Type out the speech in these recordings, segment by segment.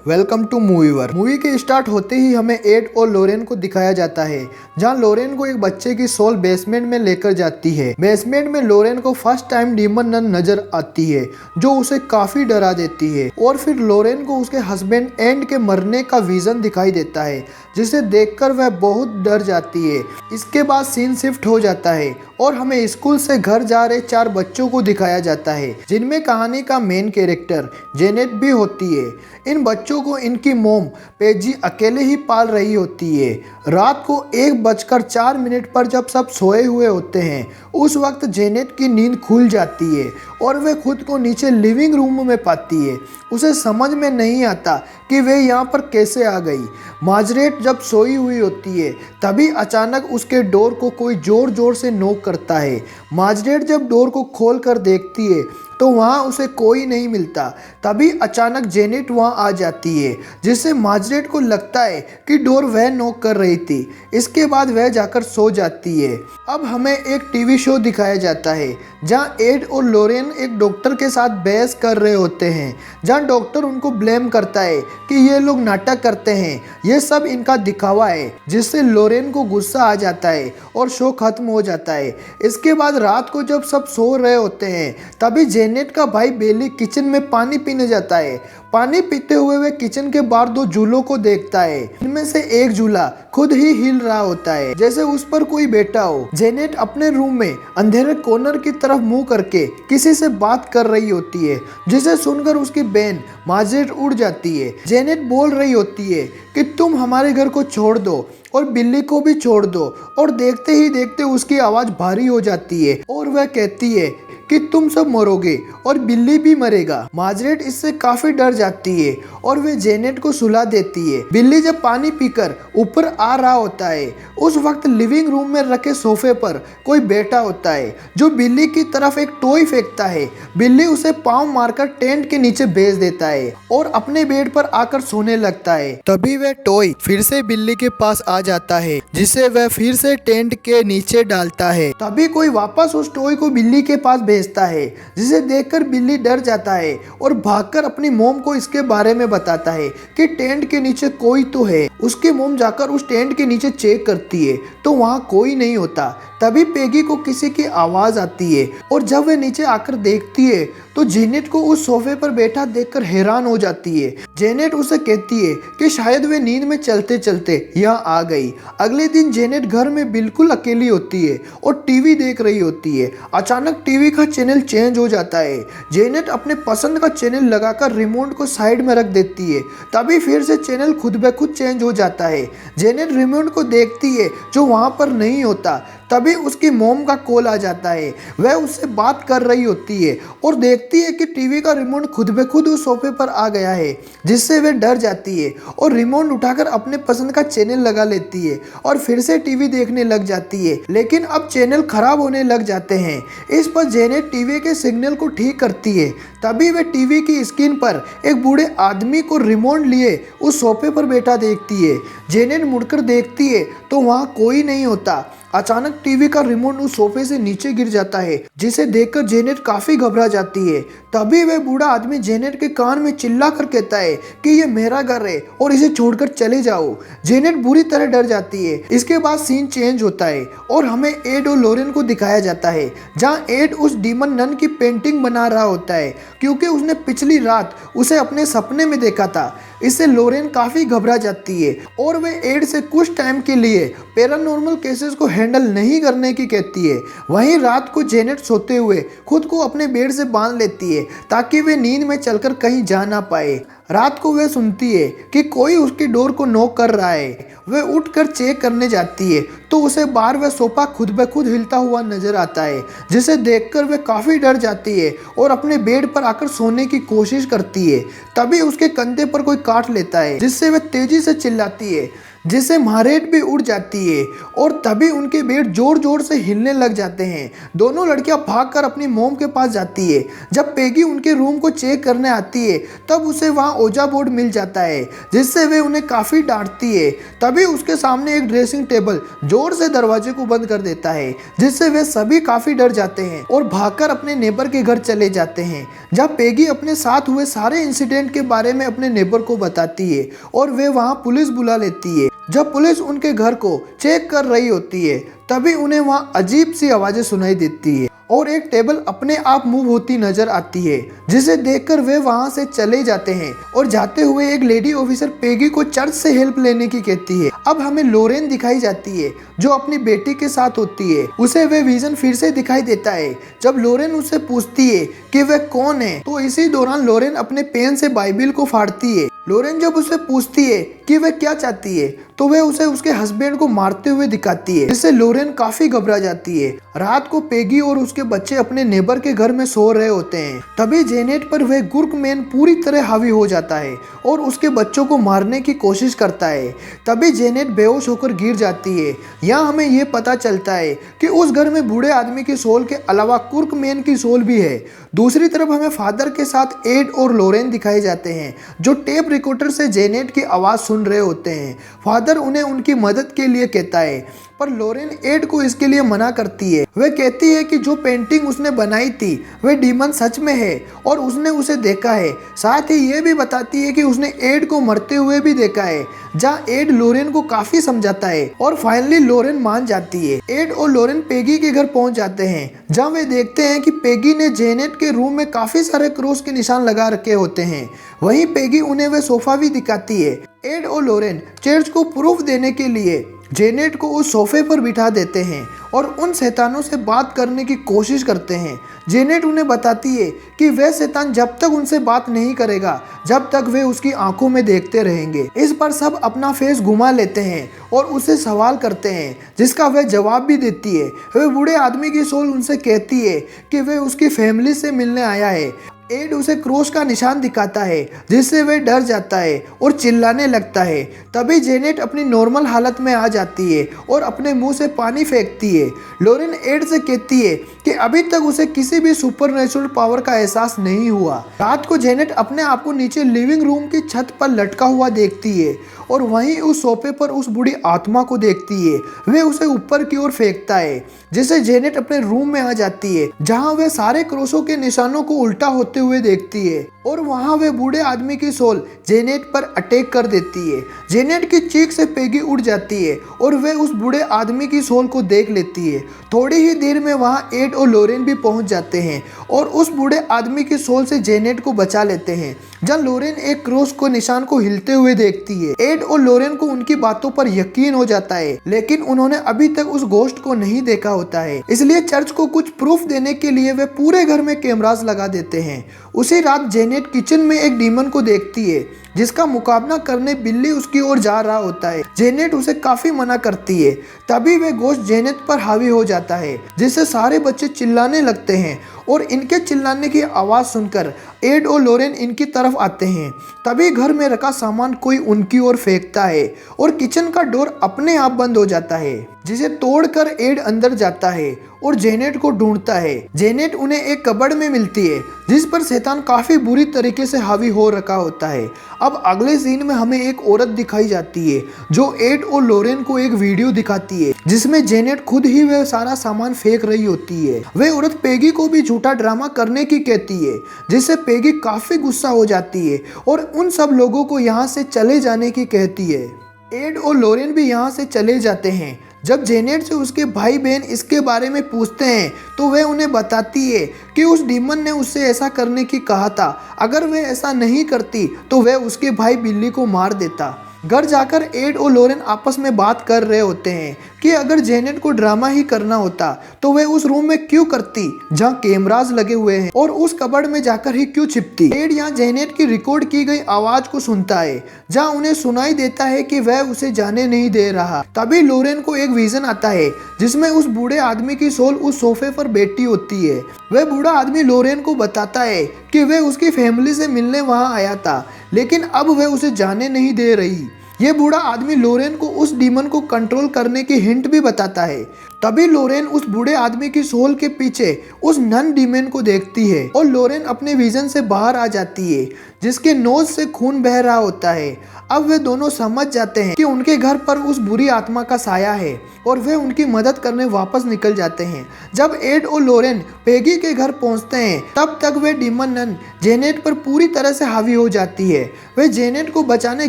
Welcome to मूवीवर। Movie के start होते ही हमें एड और लोरेन को दिखाया जाता है, जहां लोरेन को एक बच्चे की सोल बेसमेंट में लेकर जाती है। बेसमेंट में लोरेन को फर्स्ट टाइम डीमन नन नजर आती है, जो उसे काफी डरा देती है। और फिर लोरेन को उसके हस्बैंड एंड के मरने का विजन दिखाई देता है, जिसे देखकर वह बहुत डर जाती है। इसके बाद सीन शिफ्ट हो जाता है और हमें स्कूल से घर जा रहे 4 बच्चों को दिखाया जाता है, जिनमें कहानी का मेन कैरेक्टर जेनेट भी होती है। इन बच्चों को इनकी मोम पेजी अकेले ही पाल रही होती है। रात को 1:04 पर जब सब सोए हुए होते हैं, उस वक्त जेनेट की नींद खुल जाती है और वह खुद को नीचे लिविंग रूम में पाती है। उसे समझ में नहीं आता कि वे यहाँ पर कैसे आ गई। मार्जरेट जब सोई हुई होती है, तभी अचानक उसके डोर को कोई जोर जोर से नॉक करता है। मार्जरेट जब डोर को खोल कर देखती है तो वहाँ उसे कोई नहीं मिलता। तभी अचानक जेनेट वहाँ आ जाती है, जिससे मार्जरेट को लगता है कि डोर वह नॉक कर रही थी। इसके बाद वह जाकर सो जाती है। अब हमें एक टीवी शो दिखाया जाता है, जहाँ एड और लोरेन एक डॉक्टर के साथ बहस कर रहे होते हैं, जहाँ डॉक्टर उनको ब्लेम करता है कि ये लोग नाटक करते हैं, ये सब इनका दिखावा है, जिससे लोरेन को गुस्सा आ जाता है और शो खत्म हो जाता है। इसके बाद रात को जब सब सो रहे होते हैं, तभी जेनेट का भाई बेली किचन में पानी पीने जाता है। पानी पीते हुए वह किचन के बाहर 2 झूलों को देखता है। इनमें से एक झूला खुद ही हिल रहा होता है, जैसे उस पर कोई बैठा हो। जेनेट अपने रूम में अंधेरे कॉर्नर की तरफ मुंह करके किसी से बात कर रही होती है, जिसे सुनकर उसकी बहन मार्जरेट उड़ जाती है। जेनेट बोल रही होती है कि तुम हमारे घर को छोड़ दो और बिल्ली को भी छोड़ दो, और देखते ही देखते उसकी आवाज भारी हो जाती है और वह कहती है कि तुम सब मरोगे और बिल्ली भी मरेगा। मार्जरेट इससे काफी डर जाती है और वे जेनेट को सुला देती है। बिल्ली जब पानी पीकर ऊपर आ रहा होता है, उस वक्त लिविंग रूम में रखे सोफे पर कोई बैठा होता है, जो बिल्ली की तरफ एक टॉय फेंकता है। बिल्ली उसे पांव मारकर टेंट के नीचे भेज देता है और अपने बेड पर आकर सोने लगता है। तभी वह टॉय फिर से बिल्ली के पास आ जाता है, जिसे वह फिर से टेंट के नीचे डालता है। तभी कोई वापस उस टॉय को बिल्ली के पास भेजता है, जिसे देखकर बिल्ली डर जाता है और भागकर अपनी मोम को इसके बारे में बताता है कि टेंट के नीचे कोई तो है। उसकी मोम जाकर उस टेंट के नीचे चेक करती है तो वहाँ कोई नहीं होता। तभी पेगी को किसी की आवाज आती है और जब वह नीचे आकर देखती है तो जेनेट को उस सोफे पर बैठा देखकर हैरान हो जाती है। जेनेट उसे कहती है कि शायद वे नींद में चलते चलते यहाँ आ गई। अगले दिन जेनेट घर में बिल्कुल अकेली होती है और टीवी देख रही होती है। अचानक टीवी का चैनल चेंज हो जाता है। जेनेट अपने पसंद का चैनल लगाकर रिमोट को साइड में रख देती है। तभी फिर से चैनल खुद ब खुद चेंज हो जाता है। जेनेट रिमोट को देखती है, जो वहाँ पर नहीं होता। तभी उसकी मोम का कॉल आ जाता है। वह उससे बात कर रही होती है और देखती है कि टीवी का रिमोट खुद ब खुद उस सोफे पर आ गया है, जिससे वह डर जाती है और रिमोट उठाकर अपने पसंद का चैनल लगा लेती है और फिर से टीवी देखने लग जाती है। लेकिन अब चैनल खराब होने लग जाते हैं। इस पर जेनेट टीवी के सिग्नल को ठीक करती है। तभी वह टीवी की स्क्रीन पर एक बूढ़े आदमी को रिमोट लिए उस सोफे पर बैठा देखती है। जेनेट मुड़कर देखती है तो वहाँ कोई नहीं होता। अचानक टीवी का रिमोट उस सोफे से नीचे गिर जाता है, जिसे देखकर जेनेट काफी घबरा जाती है। तभी वह बूढ़ा आदमी जेनेट के कान में चिल्ला कर कहता है कि ये मेरा घर है और इसे छोड़कर चले जाओ। जेनेट बुरी तरह डर जाती है। इसके बाद सीन चेंज होता है और हमें एड और लोरेन को दिखाया जाता है, जहाँ एड उस डीमन नन की पेंटिंग बना रहा होता है, क्योंकि उसने पिछली रात उसे अपने सपने में देखा था। इससे लोरेन काफी घबरा जाती है और वे एड से कुछ टाइम के लिए पैरानॉर्मल केसेस को हैंडल नहीं करने की कहती है। वहीं रात को जेनेट सोते हुए खुद को अपने बेड से बांध लेती है, ताकि वे नींद में चलकर कहीं जा ना पाए। रात को वह सुनती है कि कोई उसकी डोर को नॉक कर रहा है। वह उठकर चेक करने जाती है तो उसे बाहर वह सोफा खुद ब खुद हिलता हुआ नजर आता है, जिसे देखकर वह काफी डर जाती है और अपने बेड पर आकर सोने की कोशिश करती है। तभी उसके कंधे पर कोई काट लेता है, जिससे वह तेजी से चिल्लाती है। जिससे महारेट भी उड़ जाती है और तभी उनके बेड जोर जोर से हिलने लग जाते हैं। दोनों लड़कियां भागकर अपनी मोम के पास जाती है। जब पेगी उनके रूम को चेक करने आती है तब उसे वहां ओजा बोर्ड मिल जाता है, जिससे वे उन्हें काफी डांटती है। तभी उसके सामने एक ड्रेसिंग टेबल जोर से दरवाजे को बंद कर देता है, जिससे वे सभी काफी डर जाते हैं और भागकर अपने नेबर के घर चले जाते हैं। जब पेगी अपने साथ हुए सारे इंसिडेंट के बारे में अपने नेबर को बताती है और वे वहां पुलिस बुला लेती है। जब पुलिस उनके घर को चेक कर रही होती है तभी उन्हें वहां अजीब सी आवाजें सुनाई देती है और एक टेबल अपने आप मूव होती नजर आती है, जिसे देखकर वे वहां से चले जाते हैं और जाते हुए एक लेडी ऑफिसर पेगी को चर्च से हेल्प लेने की कहती है। अब हमें लोरेन दिखाई जाती है जो अपनी बेटी के साथ होती है। उसे वे विजन फिर से दिखाई देता है जब लोरेन उससे पूछती है कि वह कौन है, तो इसी दौरान लोरेन अपने पेन से बाइबिल को फाड़ती है। लोरेन जब उसे पूछती है कि वह क्या चाहती है तो वह उसे उसके हस्बैंड को मारते हुए दिखाती है, जिससे लोरेन काफी घबरा जाती है। रात को पेगी और उसके बच्चे अपने नेबर के घर में सो रहे होते हैं। तभी जेनेट पर वह गुर्कमैन पूरी तरह हावी हो जाता है और उसके बच्चों को मारने की कोशिश करता है। तभी जेनेट बेहोश होकर गिर जाती है। यहाँ हमें यह पता चलता है कि उस घर में बूढ़े आदमी की सोल के अलावा कुर्कमैन की सोल भी है। दूसरी तरफ हमें फादर के साथ एड और लोरेन दिखाए जाते हैं जो टेप रिकॉर्डर से जेनेट की आवाज सुन रहे होते हैं। फादर उन्हें उनकी मदद के लिए कहता है पर लोरेन एड को इसके लिए मना करती है। वह कहती है कि जो पेंटिंग उसने बनाई थी वह डीमन सच में है और उसने उसे देखा है। साथ ही यह भी बताती है कि उसने एड को मरते हुए भी देखा है, जहाँ एड लोरेन को काफी समझाता है और फाइनली लोरेन मान जाती है। एड और लोरेन पेगी के घर पहुंच जाते हैं, जहाँ वे देखते हैं कि पेगी ने जेनेट के रूम में काफी सारे क्रॉस के निशान लगा रखे होते हैं। वहीं पेगी उन्हें वह सोफा भी दिखाती है। एड और लोरेन चर्च को प्रूफ देने के लिए जेनेट को उस सोफे पर बिठा देते हैं और उन शैतानों से बात करने की कोशिश करते हैं। जेनेट उन्हें बताती है कि वह शैतान जब तक उनसे बात नहीं करेगा जब तक वे उसकी आंखों में देखते रहेंगे। इस पर सब अपना फेस घुमा लेते हैं और उससे सवाल करते हैं, जिसका वह जवाब भी देती है। वह बूढ़े आदमी की सोल उनसे कहती है कि वह उसकी फैमिली से मिलने आया है। एड उसे क्रॉस का निशान दिखाता है, जिससे वह डर जाता है और चिल्लाने लगता है। तभी जेनेट अपनी नॉर्मल हालत में आ जाती है और अपने मुंह से पानी फेंकती है। लोरेन एड से कहती है कि अभी तक उसे किसी भी सुपरनेचुरल पावर का एहसास नहीं हुआ। रात को जेनेट अपने आप को नीचे लिविंग रूम की छत पर लटका हुआ देखती है और वहीं उस सोफे पर उस बूढ़ी आत्मा को देखती है। वह उसे ऊपर की ओर फेंकता है, जिससे जेनेट अपने रूम में आ जाती है, जहां वह सारे क्रॉसों के निशानों को उल्टा होते हुए देखती है और वहां वह बूढ़े आदमी की सोल जेनेट पर अटैक कर देती है। जेनेट की चीख से पेगी उड़ जाती है और वह उस बूढ़े आदमी की सोल को देख लेती है। थोड़ी ही देर में वहां एड और लोरेन भी पहुंच जाते हैं और उस बूढ़े आदमी की सोल से जेनेट को बचा लेते हैं। जब लोरेन एक क्रॉस को निशान को हिलते हुए देखती है, एड और लोरेन को उनकी बातों पर यकीन हो जाता है, लेकिन उन्होंने अभी तक उस घोस्ट को नहीं देखा होता है। इसलिए चर्च को कुछ प्रूफ देने के लिए वे पूरे घर में कैमरास लगा देते हैं। उसी रात जेनेट किचन में एक डीमन को देखती है, जिसका मुकाबला करने बिल्ली उसकी ओर जा रहा होता है। जेनेट उसे काफी मना करती है। तभी वह घोस्ट जेनेट पर हावी हो जाता है, जिससे सारे बच्चे चिल्लाने लगते हैं और इनके चिल्लाने की आवाज सुनकर एड और लोरेन इनकी तरफ आते हैं। तभी घर में रखा सामान कोई उनकी ओर फेंकता है और किचन का डोर अपने आप बंद हो जाता है, जिसे तोड़कर एड अंदर जाता है और जेनेट को ढूंढता है। जेनेट उन्हें एक कबर्ड में मिलती है, जिस पर शैतान काफी बुरी तरीके से हावी हो रखा होता है। अब अगले सीन में हमें एक औरत दिखाई जाती है जो एड और लोरेन को एक वीडियो दिखाती है, जिसमें जेनेट खुद ही वह सारा सामान फेंक रही होती है। वह औरत पेगी को भी झूठा ड्रामा करने की कहती है, जिससे पेगी काफी गुस्सा हो जाती है और उन सब लोगों को यहाँ से चले जाने की कहती है। एड और लोरेन भी यहाँ से चले जाते हैं। जब जेनेट से उसके भाई बहन इसके बारे में पूछते हैं तो वह उन्हें बताती है कि उस डीमन ने उससे ऐसा करने की कहा था। अगर वह ऐसा नहीं करती तो वह उसके भाई बिल्ली को मार देता। घर जाकर एड और लोरेन आपस में बात कर रहे होते हैं कि अगर जेनेट को ड्रामा ही करना होता तो वह उस रूम में क्यों करती जहाँ कैमरास लगे हुए हैं और उस कबर्ड में जाकर ही क्यों छिपती। एड यहाँ जेनेट की रिकॉर्ड की गई आवाज को सुनता है, जहाँ उन्हें सुनाई देता है कि वह उसे जाने नहीं दे रहा। तभी लोरेन को एक विजन आता है, जिसमें उस बूढ़े आदमी की सोल उस सोफे पर बैठी होती है। वह बूढ़ा आदमी लोरेन को बताता है कि वह उसकी फैमिली से मिलने वहां आया था, लेकिन अब वह उसे जाने नहीं दे रही। ये बूढ़ा आदमी लोरेन को उस डीमन को कंट्रोल करने की हिंट भी बताता है। तभी लोरेन उस बूढ़े आदमी की सोल के पीछे उस नन डीमन को देखती है और लोरेन अपने विजन से बाहर आ जाती है, जिसके नोज से खून बह रहा होता है। अब वे दोनों समझ जाते हैं कि उनके घर पर उस बुरी आत्मा का साया है और वे उनकी मदद करने वापस निकल जाते हैं। जब एड और लोरेन पेगी के घर पहुंचते हैं तब तक वे डीमन नन जेनेट पर पूरी तरह से हावी हो जाती है। वे जेनेट को बचाने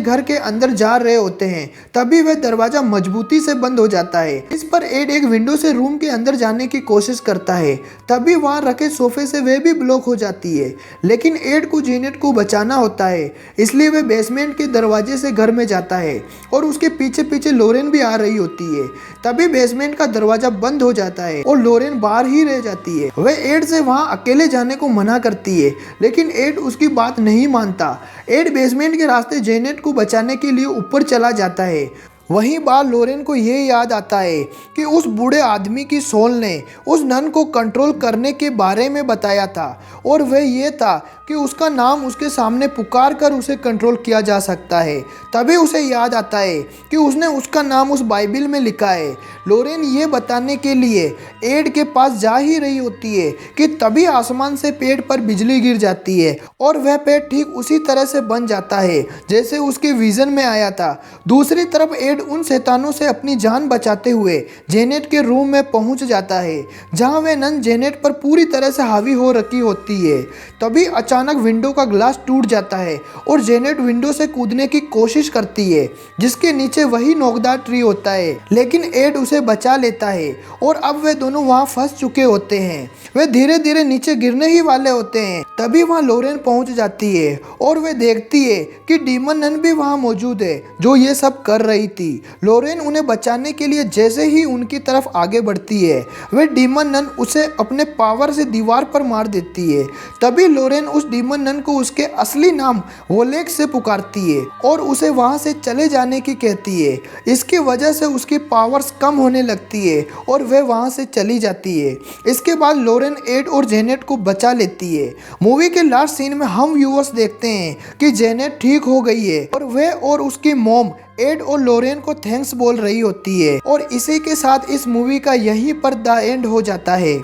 घर के अंदर जा रहे होते हैं, तभी वह दरवाजा मजबूती से बंद हो जाता है। इस पर एड एक विंडो से रूम के अंदर जाने की कोशिश करता है, तभी वहां रखे सोफे से वे भी ब्लॉक हो जाती है। लेकिन एड को जेनेट को बचाना होता है, इसलिए वे बेसमेंट के दरवाजे से घर में जाता है और उसके पीछे पीछे लोरेन भी आ रही होती है। तभी बेसमेंट का दरवाजा बंद हो जाता है और लोरेन बाहर ही रह जाती है। वह एड से वहां अकेले जाने को मना करती है, लेकिन एड उसकी बात नहीं मानता। एड बेसमेंट के रास्ते जेनेट को बचाने के लिए ऊपर चला जाता है। वहीं बार लोरेन को ये याद आता है कि उस बूढ़े आदमी की सोल ने उस नन को कंट्रोल करने के बारे में बताया था और वह ये था कि उसका नाम उसके सामने पुकार कर उसे कंट्रोल किया जा सकता है। तभी उसे याद आता है कि उसने उसका नाम उस बाइबिल में लिखा है। लोरेन ये बताने के लिए एड के पास जा ही रही होती है कि तभी आसमान से पेड़ पर बिजली गिर जाती है और वह पेड़ ठीक उसी तरह से बन जाता है जैसे उसके विजन में आया था। दूसरी तरफ एड उन शैतानों से अपनी जान बचाते हुए जेनेट के रूम में पहुंच जाता है, जहां वह नन जेनेट पर पूरी तरह से हावी हो रखी होती है। तभी अचानक विंडो का ग्लास टूट जाता है और जेनेट विंडो से कूदने की कोशिश करती है, जिसके नीचे वही नोकदार ट्री होता है, लेकिन एड उसे बचा लेता है और अब वे दोनों वहां फंस चुके होते हैं। वे धीरे धीरे नीचे गिरने ही वाले होते हैं, तभी वहां लोरेन पहुंच जाती है और वे देखती है कि डीमन नन भी वहां मौजूद है जो ये सब कर रही थी। लोरेन उन्हें बचाने के लिए जैसे ही उनकी तरफ आगे बढ़ती है, वे डीमन नन उसे अपने पावर से दीवार पर मार देती है। तभी लोरेन उस डीमन नन को उसके असली नाम वोलेक से पुकारती है और उसे वहां से चले जाने की कहती है। इसकी वजह से उसकी पावर्स कम होने लगती है और वह वहां से चली जाती है। इसके बाद लोरेन एड और जेनेट को बचा लेती है। मूवी के लास्ट सीन में हम व्यूअर्स देखते हैं कि जेनेट ठीक हो गई है और वह और उसकी मॉम एड और लोरेन को थैंक्स बोल रही होती है। और इसी के साथ इस मूवी का यहीं पर द एंड हो जाता है।